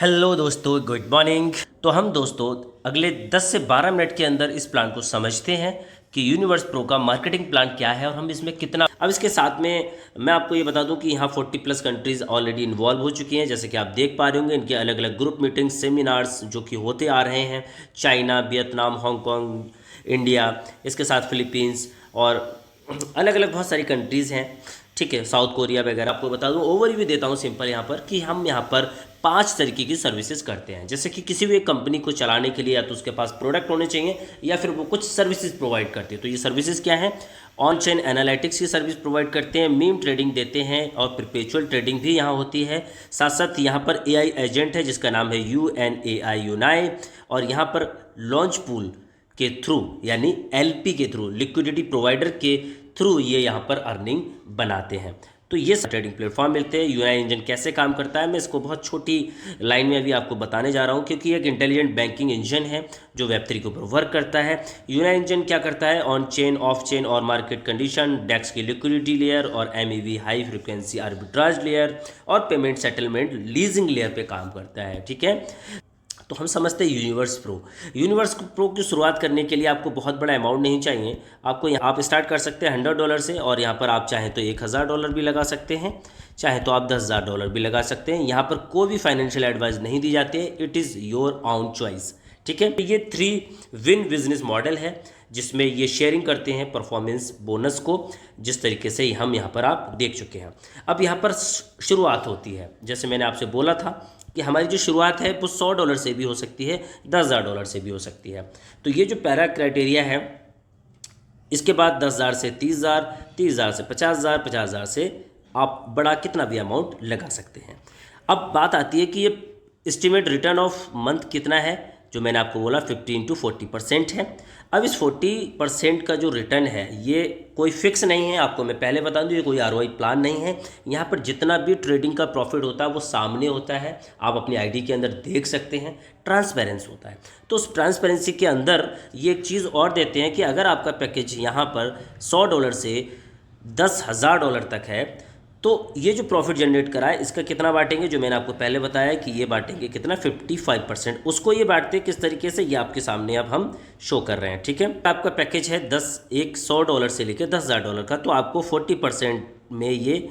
Hello दोस्तों, good morning. तो हम दोस्तों अगले 10 से 12 मिनट के अंदर इस प्लान को समझते हैं कि यूनिवर्स प्रो का मार्केटिंग प्लान क्या है और हम इसमें कितना। अब इसके साथ में मैं आपको ये बता दूं कि यहाँ 40+ कंट्रीज़ ऑलरेडी इन्वॉल्व हो चुकी हैं। जैसे कि आप देख पा रहे होंगे, इनके अलग अलग ग्रुप मीटिंग्स, सेमिनार्स जो कि होते आ रहे हैं। चाइना, वियतनाम, हांगकॉन्ग, इंडिया, इसके साथ फिलीपींस और अलग अलग बहुत सारी कंट्रीज़ हैं। ठीक है, साउथ कोरिया वगैरह। आपको बता दूं, ओवरव्यू देता हूं सिंपल यहाँ पर कि हम यहाँ पर 5 तरीके की सर्विसेज करते हैं। जैसे कि किसी भी एक कंपनी को चलाने के लिए या तो उसके पास प्रोडक्ट होने चाहिए या फिर वो कुछ सर्विसेज प्रोवाइड करते हैं। तो ये सर्विसेज क्या है? ऑन चेन एनालिटिक्स की सर्विस प्रोवाइड करते हैं, मीम ट्रेडिंग देते हैं और परपेचुअल ट्रेडिंग भी यहाँ होती है। साथ साथ यहाँ पर AI एजेंट है जिसका नाम है UNAI यूनाई, और यहाँ पर लॉन्च पूल के थ्रू यानी LP के थ्रू, लिक्विडिटी प्रोवाइडर के थ्रू ये यहाँ पर अर्निंग बनाते हैं। तो ये ट्रेडिंग प्लेटफॉर्म मिलते हैं। यूनाई इंजन कैसे काम करता है मैं इसको बहुत छोटी लाइन में अभी आपको बताने जा रहा हूँ, क्योंकि एक इंटेलिजेंट बैंकिंग इंजन है जो Web3 के ऊपर वर्क करता है। यूनाई इंजन क्या करता है? ऑन चेन, ऑफ चेन और मार्केट कंडीशन, डेक्स की लिक्विडिटी लेयर और MEV high frequency arbitrage layer और पेमेंट सेटलमेंट लीजिंग लेयर पे काम करता है। ठीक है, तो हम समझते हैं यूनिवर्स प्रो की शुरुआत करने के लिए आपको बहुत बड़ा अमाउंट नहीं चाहिए। आप स्टार्ट कर सकते हैं $100 से, और यहाँ पर आप चाहें तो $1000 भी लगा सकते हैं, चाहे तो आप $10,000 भी लगा सकते हैं। यहाँ पर कोई भी फाइनेंशियल एडवाइस नहीं दी जाती है, it is your on choice. ठीक है, ये 3 विन बिजनेस मॉडल है जिसमें ये शेयरिंग करते हैं परफॉर्मेंस बोनस को, जिस तरीके से हम यहाँ पर आप देख चुके हैं। अब यहाँ पर शुरुआत होती है, जैसे मैंने आपसे बोला था कि हमारी जो शुरुआत है वो $100 से भी हो सकती है, $10,000 से भी हो सकती है। तो ये जो पैरा क्राइटेरिया है, इसके बाद 10,000 से 30,000, 30,000 से 50,000, 50,000 से आप बड़ा कितना भी अमाउंट लगा सकते हैं। अब बात आती है कि ये एस्टिमेट रिटर्न ऑफ मंथ कितना है, जो मैंने आपको बोला 15 to 40% है। अब इस 40% का जो रिटर्न है ये कोई फिक्स नहीं है, आपको मैं पहले बता दूं, ये कोई ROI प्लान नहीं है। यहाँ पर जितना भी ट्रेडिंग का प्रॉफिट होता है वो सामने होता है, आप अपनी ID के अंदर देख सकते हैं, ट्रांसपेरेंस होता है। तो उस ट्रांसपेरेंसी के अंदर ये एक चीज़ और देते हैं कि अगर आपका पैकेज यहाँ पर $100 से $10,000 तक है, तो ये जो प्रॉफिट जनरेट करा है इसका कितना बांटेंगे, जो मैंने आपको पहले बताया कि ये बांटेंगे कितना, 55%। उसको ये बांटते किस तरीके से, ये आपके सामने अब हम शो कर रहे हैं। ठीक है, आपका पैकेज है $100 से लेकर $10,000 का, तो आपको 40% में ये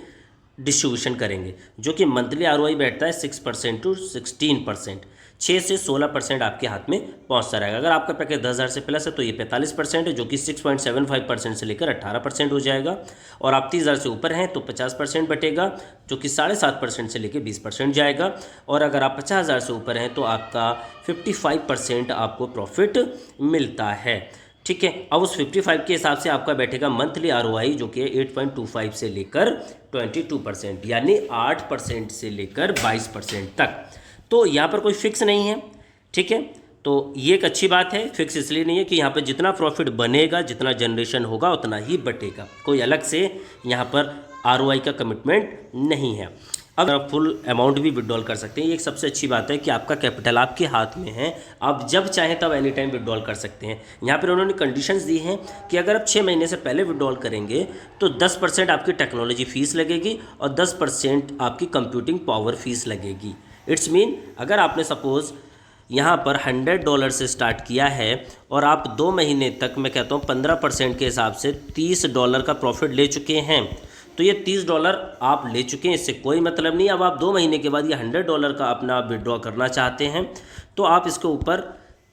डिस्ट्रीब्यूशन करेंगे, जो कि मंथली ROI बैठता है 6% to 16%। 6 से 16% आपके हाथ में पहुंचता रहेगा। अगर आपका पैकेज 10,000 से प्लस है तो ये 45% है, जो कि 6.75% से लेकर 18% हो जाएगा। और आप 30,000 से ऊपर हैं तो 50% बटेगा, जो कि 7.5% से लेकर 20% जाएगा। और अगर आप 50,000 से ऊपर हैं तो आपका 55% आपको प्रॉफिट मिलता है। ठीक है, अब उस 55 के हिसाब से आपका बैठेगा मंथली ROI, जो कि 8.25 से लेकर 22%, यानी 8% से लेकर 22% तक। तो यहाँ पर कोई फिक्स नहीं है। ठीक है, तो ये एक अच्छी बात है। फिक्स इसलिए नहीं है कि यहाँ पर जितना प्रॉफिट बनेगा, जितना जनरेशन होगा उतना ही बटेगा, कोई अलग से यहाँ पर ROI का कमिटमेंट नहीं है। अब आप फुल अमाउंट भी विड्रॉल कर सकते हैं। ये एक सबसे अच्छी बात है कि आपका कैपिटल आपके हाथ में है, आप जब चाहें तब एनी टाइम विड्रॉल कर सकते हैं। यहाँ पर उन्होंने कंडीशंस दी हैं कि अगर आप 6 महीने से पहले विड्रॉल करेंगे तो 10% आपकी टेक्नोलॉजी फ़ीस लगेगी और 10% आपकी कंप्यूटिंग पावर फीस लगेगी। इट्स मीन अगर आपने सपोज़ यहाँ पर $100 से स्टार्ट किया है और आप 2 महीने तक, मैं कहता हूँ 15% के हिसाब से $30 का प्रॉफिट ले चुके हैं, तो ये $30 आप ले चुके हैं, इससे कोई मतलब नहीं। अब आप 2 महीने के बाद ये $100 का अपना विड्रॉ करना चाहते हैं तो आप इसके ऊपर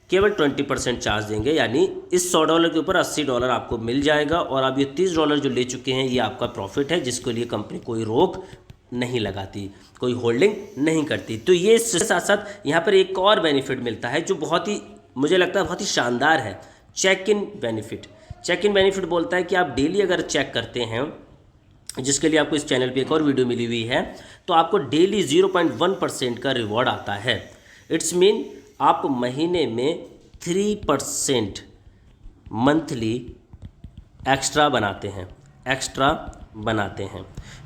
केवल 20% चार्ज देंगे, यानी इस $100 के ऊपर $80 आपको मिल जाएगा। और आप ये $30 जो ले चुके हैं ये आपका प्रॉफिट है, जिसके लिए कंपनी कोई रोक नहीं लगाती, कोई होल्डिंग नहीं करती। तो ये साथ साथ यहाँ पर एक और बेनिफिट मिलता है जो बहुत ही, मुझे लगता है बहुत ही शानदार है, check in benefit. Check in benefit बोलता है कि आप डेली अगर चेक करते हैं, जिसके लिए आपको इस चैनल पे एक और वीडियो मिली हुई है, तो आपको डेली 0.1% का रिवॉर्ड आता है। इट्स मीन आप महीने में 3% मंथली एक्स्ट्रा बनाते हैं।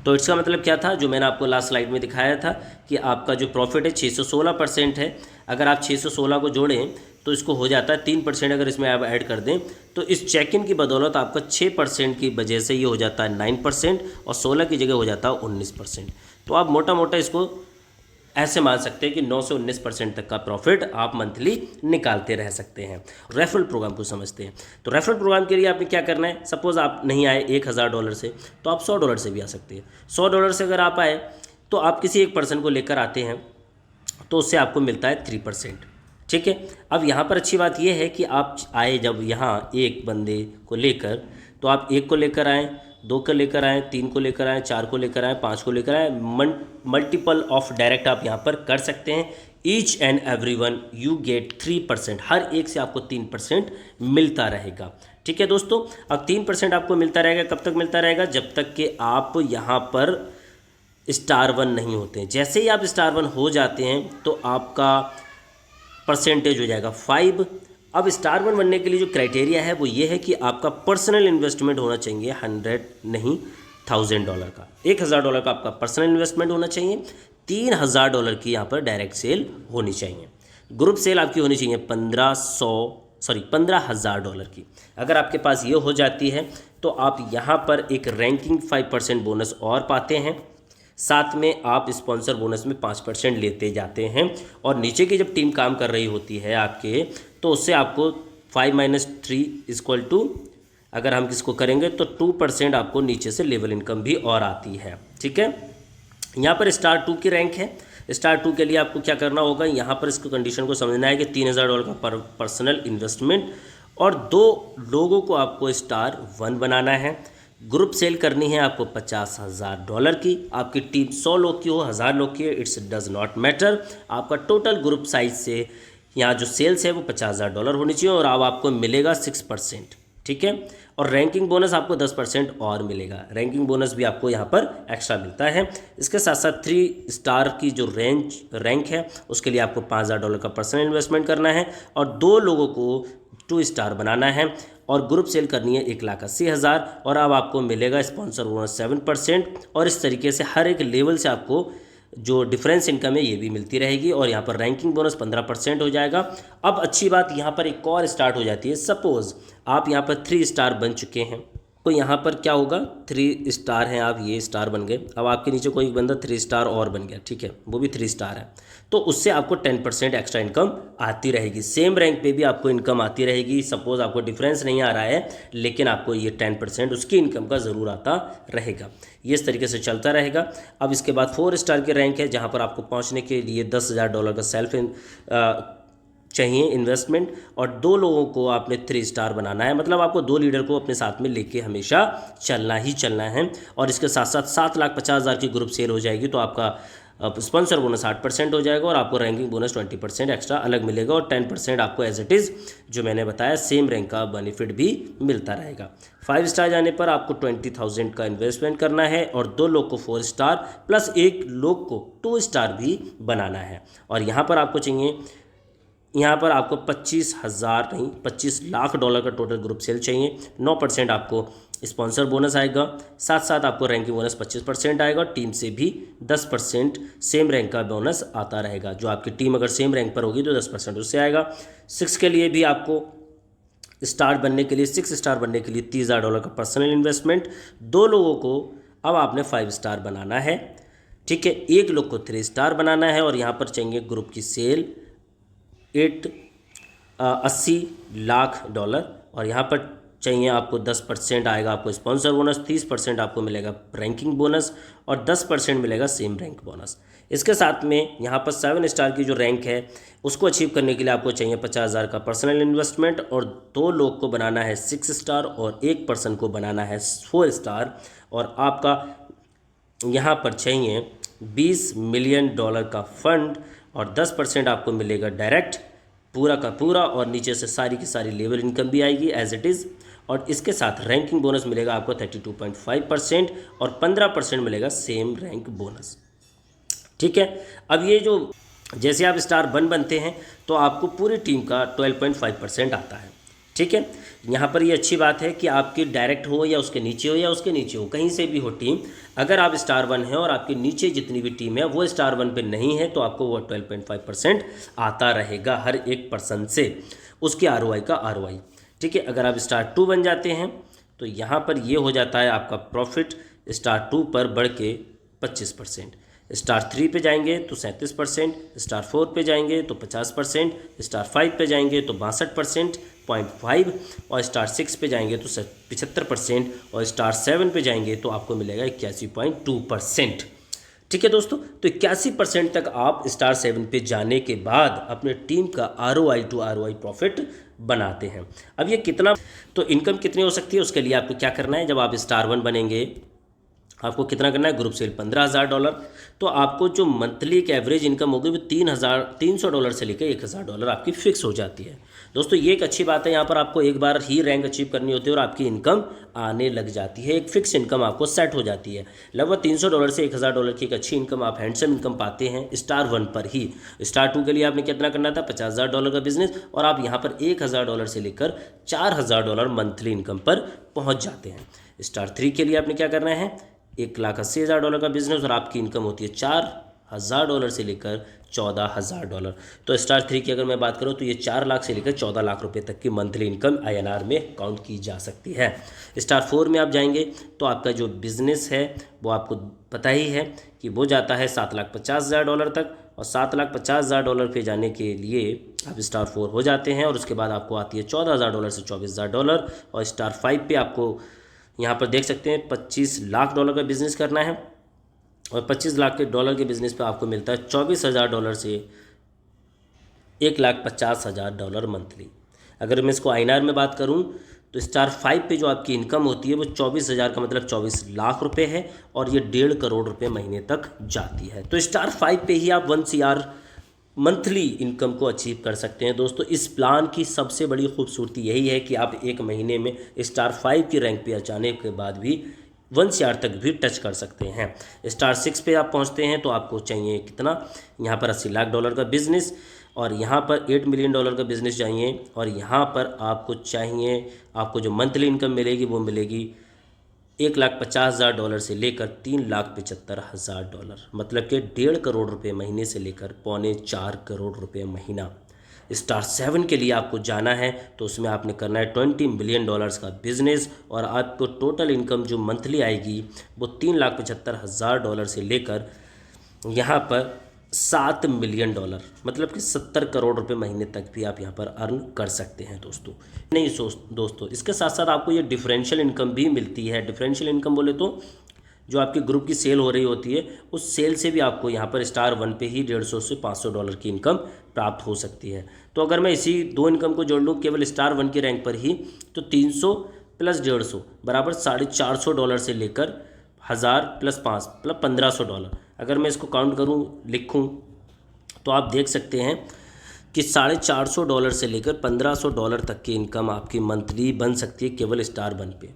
तो इसका मतलब क्या था, जो मैंने आपको लास्ट स्लाइड में दिखाया था कि आपका जो प्रॉफिट है 616% है। अगर आप 616 को जोड़ें तो इसको हो जाता है 3%, अगर इसमें आप ऐड कर दें तो इस चेक इन की बदौलत आपका 6% की वजह से ये हो जाता है 9% और 16 की जगह हो जाता है 19%। तो आप मोटा मोटा इसको ऐसे मान सकते हैं कि 9 से 19% तक का प्रॉफिट आप मंथली निकालते रह सकते हैं। रेफरल प्रोग्राम को समझते हैं। तो रेफरल प्रोग्राम के लिए आपने क्या करना है, सपोज आप नहीं आए $1000 से, तो आप $100 से भी आ सकते हैं। $100 से अगर आप आए तो आप किसी एक पर्सन को लेकर आते हैं तो उससे आपको मिलता है 3%। ठीक है। अब यहाँ पर अच्छी बात यह है कि आप आए जब यहाँ एक बंदे को लेकर, तो आप एक को लेकर आएँ, 2 को लेकर आएँ, 3 को लेकर आएँ, 4 को लेकर आएँ, 5 को लेकर आएँ, मल्टीपल ऑफ डायरेक्ट आप यहाँ पर कर सकते हैं। Each and every one you get 3%, हर एक से आपको 3% मिलता रहेगा। ठीक है दोस्तों। अब 3% आपको मिलता रहेगा, कब तक मिलता रहेगा, जब तक कि आप यहाँ पर स्टार 1 नहीं होते हैं। जैसे ही आप स्टार 1 हो जाते हैं तो आपका परसेंटेज हो जाएगा 5। अब स्टार 1 बनने के लिए जो क्राइटेरिया है वो ये है कि आपका पर्सनल इन्वेस्टमेंट होना चाहिए 100 नहीं $1000 का। $1000 का आपका पर्सनल इन्वेस्टमेंट होना चाहिए। $3000 की यहाँ पर डायरेक्ट सेल होनी चाहिए। ग्रुप सेल आपकी होनी चाहिए $15,000 की। अगर आपके पास ये हो जाती है तो आप यहाँ पर एक रैंकिंग 5% बोनस और पाते हैं। साथ में आप स्पॉन्सर बोनस में 5% लेते जाते हैं। और नीचे की जब टीम काम कर रही होती है आपके, तो उससे आपको 5 - 3 = अगर हम किसको करेंगे तो 2% आपको नीचे से लेवल इनकम भी और आती है। ठीक है। यहाँ पर स्टार 2 की रैंक है। स्टार 2 के लिए आपको क्या करना होगा, यहाँ पर इसको कंडीशन को समझना है कि $3000 का पर्सनल इन्वेस्टमेंट और 2 लोगों को आपको स्टार 1 बनाना है। ग्रुप सेल करनी है आपको $50,000 की। आपकी टीम 100 लोग की हो, 1000 लोग की, इट्स डज नॉट मैटर। आपका टोटल ग्रुप साइज से यहाँ जो सेल्स है वो $50,000 होनी चाहिए और अब आपको मिलेगा 6%। ठीक है। और रैंकिंग बोनस आपको 10% और मिलेगा। रैंकिंग बोनस भी आपको यहाँ पर एक्स्ट्रा मिलता है। इसके साथ साथ 3 स्टार की जो रैंक है उसके लिए आपको $5000 का पर्सनल इन्वेस्टमेंट करना है और 2 लोगों को 2 स्टार बनाना है और ग्रुप सेल करनी है 1,80,000 और अब आपको मिलेगा स्पॉन्सर बोनस 7%। और इस तरीके से हर एक लेवल से आपको जो डिफरेंस इनकम है ये भी मिलती रहेगी और यहाँ पर रैंकिंग बोनस 15% हो जाएगा। अब अच्छी बात यहाँ पर एक और स्टार्ट हो जाती है। सपोज़ आप यहाँ पर 3 स्टार बन चुके हैं तो यहाँ पर क्या होगा, 3 स्टार हैं आप, ये स्टार बन गए। अब आपके नीचे कोई बंदा 3 स्टार और बन गया, ठीक है, वो भी 3 स्टार है, तो उससे आपको 10% एक्स्ट्रा इनकम आती रहेगी। सेम रैंक पे भी आपको इनकम आती रहेगी। सपोज़ आपको डिफरेंस नहीं आ रहा है लेकिन आपको ये 10% उसकी इनकम का ज़रूर आता रहेगा। ये इस तरीके से चलता रहेगा। अब इसके बाद 4 स्टार की रैंक है जहाँ पर आपको पहुँचने के लिए $10,000 का सेल्फ चाहिए इन्वेस्टमेंट और 2 लोगों को आपने 3 स्टार बनाना है। मतलब आपको 2 लीडर को अपने साथ में लेके हमेशा चलना ही चलना है। और इसके साथ साथ 7,50,000 की ग्रुप सेल हो जाएगी तो आपका स्पॉन्सर बोनस 8% हो जाएगा और आपको रैंकिंग बोनस 20% एक्स्ट्रा अलग मिलेगा और 10% आपको एज इट इज़ जो मैंने बताया सेम रैंक का बेनिफिट भी मिलता रहेगा। 5 स्टार जाने पर आपको 20,000 का इन्वेस्टमेंट करना है और 2 लोग को 4 स्टार प्लस 1 लोग को 2 स्टार भी बनाना है। और यहाँ पर आपको चाहिए, यहाँ पर आपको 25,000 नहीं $25 लाख का टोटल ग्रुप सेल चाहिए। 9% आपको स्पॉन्सर बोनस आएगा, साथ साथ आपको रैंकिंग बोनस 25% आएगा। टीम से भी 10% सेम रैंक का बोनस आता रहेगा। जो आपकी टीम अगर सेम रैंक पर होगी तो 10% उससे आएगा। 6 के लिए भी आपको स्टार बनने के लिए, 6 स्टार बनने के लिए $30,000 का पर्सनल इन्वेस्टमेंट। 2 लोगों को अब आपने 5 स्टार बनाना है, ठीक है, 1 लोग को 3 स्टार बनाना है और यहाँ पर चाहिए ग्रुप की सेल $80 लाख और यहाँ पर चाहिए आपको 10% आएगा आपको स्पॉन्सर बोनस, 30% आपको मिलेगा रैंकिंग बोनस और 10% मिलेगा सेम रैंक बोनस। इसके साथ में यहाँ पर 7 स्टार की जो रैंक है उसको अचीव करने के लिए आपको चाहिए 50,000 का पर्सनल इन्वेस्टमेंट और 2 लोग को बनाना है 6 स्टार और 1 पर्सन को बनाना है 4 स्टार और आपका यहाँ पर चाहिए $20 मिलियन का फंड और 10% आपको मिलेगा डायरेक्ट पूरा का पूरा और नीचे से सारी की सारी लेवल इनकम भी आएगी एज इट इज़। और इसके साथ रैंकिंग बोनस मिलेगा आपको 32.5% और 15% मिलेगा सेम रैंक बोनस। ठीक है। अब ये जो जैसे आप स्टार 1 बनते हैं तो आपको पूरी टीम का 12.5% आता है। ठीक है। यहाँ पर ये अच्छी बात है कि आपकी डायरेक्ट हो या उसके नीचे हो या उसके नीचे हो, कहीं से भी हो टीम, अगर आप स्टार 1 हैं और आपके नीचे जितनी भी टीम है वो स्टार 1 पे नहीं है तो आपको वो 12.5% आता रहेगा हर एक पर्सन से, उसके ROI का ROI। ठीक है। अगर आप स्टार 2 बन जाते हैं तो यहाँ पर ये हो जाता है आपका प्रॉफिट स्टार 2 पर बढ़ के 25%। स्टार 3 पे जाएंगे तो 37%, स्टार 4 पे जाएंगे तो 50%, स्टार 5 पे जाएंगे तो 62%, 0.5, और स्टार 6 पे जाएंगे तो 75%, और स्टार 7 पे जाएंगे तो आपको मिलेगा 81.2%। ठीक है दोस्तों, तो 81% तक आप स्टार 7 पे जाने के बाद अपने टीम का ROI टू ROI प्रॉफिट बनाते हैं। अब ये कितना, तो इनकम कितनी हो सकती है, उसके लिए आपको क्या करना है, जब आप स्टार 1 बनेंगे आपको कितना करना है, ग्रुप सेल $15,000, तो आपको जो मंथली एक एवरेज इनकम होगी वो $300 से लेकर $1,000 आपकी फिक्स हो जाती है। दोस्तों ये एक अच्छी बात है, यहाँ पर आपको एक बार ही रैंक अचीव करनी होती है और आपकी इनकम आने लग जाती है, एक फिक्स इनकम आपको सेट हो जाती है। लगभग $300 से $1,000 की एक अच्छी इनकम आप हैंडसम इनकम पाते हैं स्टार 1 पर ही। स्टार 2 के लिए आपने कितना करना था, $50,000 का बिजनेस, और आप यहाँ पर $1,000 से लेकर $4,000 मंथली इनकम पर पहुँच जाते हैं। स्टार 3 के लिए आपने क्या करना है, $1,80,000 का बिजनेस और आपकी इनकम होती है $4,000 से लेकर $14,000। तो स्टार 3 की अगर मैं बात करूं तो ये 4 लाख से लेकर 14 लाख रुपए तक की मंथली इनकम INR में काउंट की जा सकती है। स्टार 4 में आप जाएंगे तो आपका जो बिज़नेस है वो आपको पता ही है कि वो जाता है $7,50,000 तक, और $7,50,000 पे जाने के लिए आप स्टार 4 हो जाते हैं, और उसके बाद आपको आती है $14,000 से $24,000, और स्टार 5 पे आपको यहाँ पर देख सकते हैं $25 लाख का बिज़नेस करना है, और $25 लाख के बिज़नेस पे आपको मिलता है $24,000 से $1,50,000 मंथली। अगर मैं इसको INR में बात करूँ तो स्टार 5 पे जो आपकी इनकम होती है वो 24,000 का मतलब 24 लाख रुपए है, और ये 1.5 करोड़ रुपए महीने तक जाती है। तो स्टार 5 पे ही आप 1 CR मंथली इनकम को अचीव कर सकते हैं। दोस्तों इस प्लान की सबसे बड़ी खूबसूरती यही है कि आप एक महीने में स्टार 5 की रैंक पे जाने के बाद भी 1 CR तक भी टच कर सकते हैं। स्टार 6 पे आप पहुंचते हैं तो आपको चाहिए कितना, यहाँ पर $80 लाख का बिज़नेस, और यहाँ पर $8 मिलियन का बिज़नेस चाहिए, और यहाँ पर आपको चाहिए, आपको जो मंथली इनकम मिलेगी वो मिलेगी $1,50,000 से लेकर $3,75,000, मतलब कि 1.5 करोड़ रुपए महीने से लेकर 3.25 करोड़ रुपए महीना। स्टार 7 के लिए आपको जाना है तो उसमें आपने करना है $20 मिलियन का बिजनेस, और आपको टोटल इनकम जो मंथली आएगी वो $3,75,000 से लेकर यहाँ पर $7 मिलियन, मतलब कि 70 करोड़ रुपए महीने तक भी आप यहाँ पर अर्न कर सकते हैं दोस्तों। नहीं दोस्तों, इसके साथ साथ आपको ये डिफरेंशियल इनकम भी मिलती है। डिफरेंशियल इनकम बोले तो जो आपके ग्रुप की सेल हो रही होती है उस सेल से भी आपको यहाँ पर स्टार 1 पे ही $150 से $500 की इनकम प्राप्त हो सकती है। तो अगर मैं इसी दो इनकम को जोड़ लूँ केवल स्टार 1 की रैंक पर ही, तो 300 प्लस $150 बराबर $450 से लेकर 1000 प्लस 5 मतलब $1,500। अगर मैं इसको काउंट करूं लिखूं तो आप देख सकते हैं कि $450 से लेकर $1,500 तक की इनकम आपकी मंथली बन सकती है केवल स्टार 1 पे।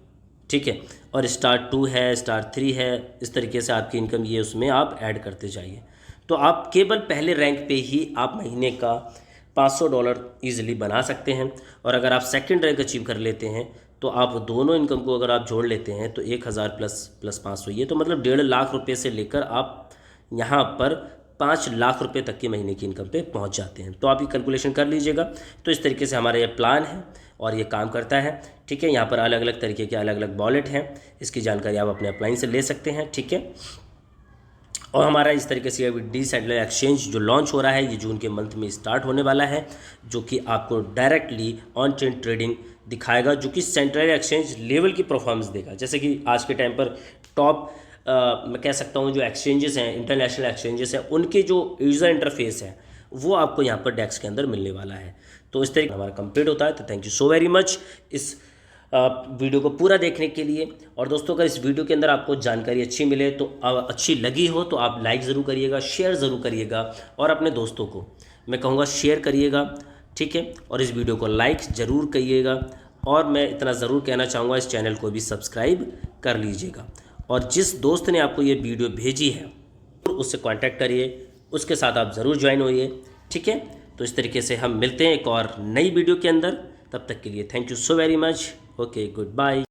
ठीक है, और स्टार 2 है, स्टार 3 है, इस तरीके से आपकी इनकम ये उसमें आप ऐड करते जाइए। तो आप केवल पहले रैंक पे ही आप महीने का $500 ईजिली बना सकते हैं, और अगर आप सेकंड रैंक अचीव कर लेते हैं तो आप दोनों इनकम को अगर आप जोड़ लेते हैं तो 1000 प्लस 500, ये तो मतलब 1.5 लाख रुपए से लेकर आप यहाँ पर 5 लाख रुपए तक की महीने की इनकम पे पहुँच जाते हैं। तो आप ये कैलकुलेशन कर लीजिएगा। तो इस तरीके से हमारा ये प्लान है और ये काम करता है। ठीक है, यहाँ पर अलग अलग तरीके के अलग अलग वॉलेट हैं, इसकी जानकारी आप अपने अपलाइन से ले सकते हैं। ठीक है, और हमारा इस तरीके से अभी डिसेंट्रलाइज्ड एक्सचेंज जो लॉन्च हो रहा है ये जून के मंथ में स्टार्ट होने वाला है, जो कि आपको डायरेक्टली ऑन चेन ट्रेडिंग दिखाएगा, जो कि सेंट्रलाइज्ड एक्सचेंज लेवल की परफॉर्मेंस देगा। जैसे कि आज के टाइम पर टॉप मैं कह सकता हूँ जो एक्सचेंजेस हैं, इंटरनेशनल एक्सचेंजेस हैं, उनके जो यूज़र इंटरफेस है वो आपको यहाँ पर डेक्स के अंदर मिलने वाला है। तो इस तरीके हमारा कंप्लीट होता है। तो thank you so very much इस वीडियो को पूरा देखने के लिए। और दोस्तों अगर इस वीडियो के अंदर आपको जानकारी अच्छी मिले तो अच्छी लगी हो तो आप लाइक ज़रूर करिएगा, शेयर ज़रूर करिएगा, और अपने दोस्तों को मैं कहूँगा शेयर करिएगा। ठीक है, और इस वीडियो को लाइक ज़रूर करिएगा, और मैं इतना ज़रूर कहना चाहूँगा इस चैनल को भी सब्सक्राइब कर लीजिएगा। और जिस दोस्त ने आपको ये वीडियो भेजी है उससे कांटेक्ट करिए, उसके साथ आप ज़रूर ज्वाइन होइए। ठीक है, तो इस तरीके से हम मिलते हैं एक और नई वीडियो के अंदर। तब तक के लिए thank you so very much. Okay, good bye.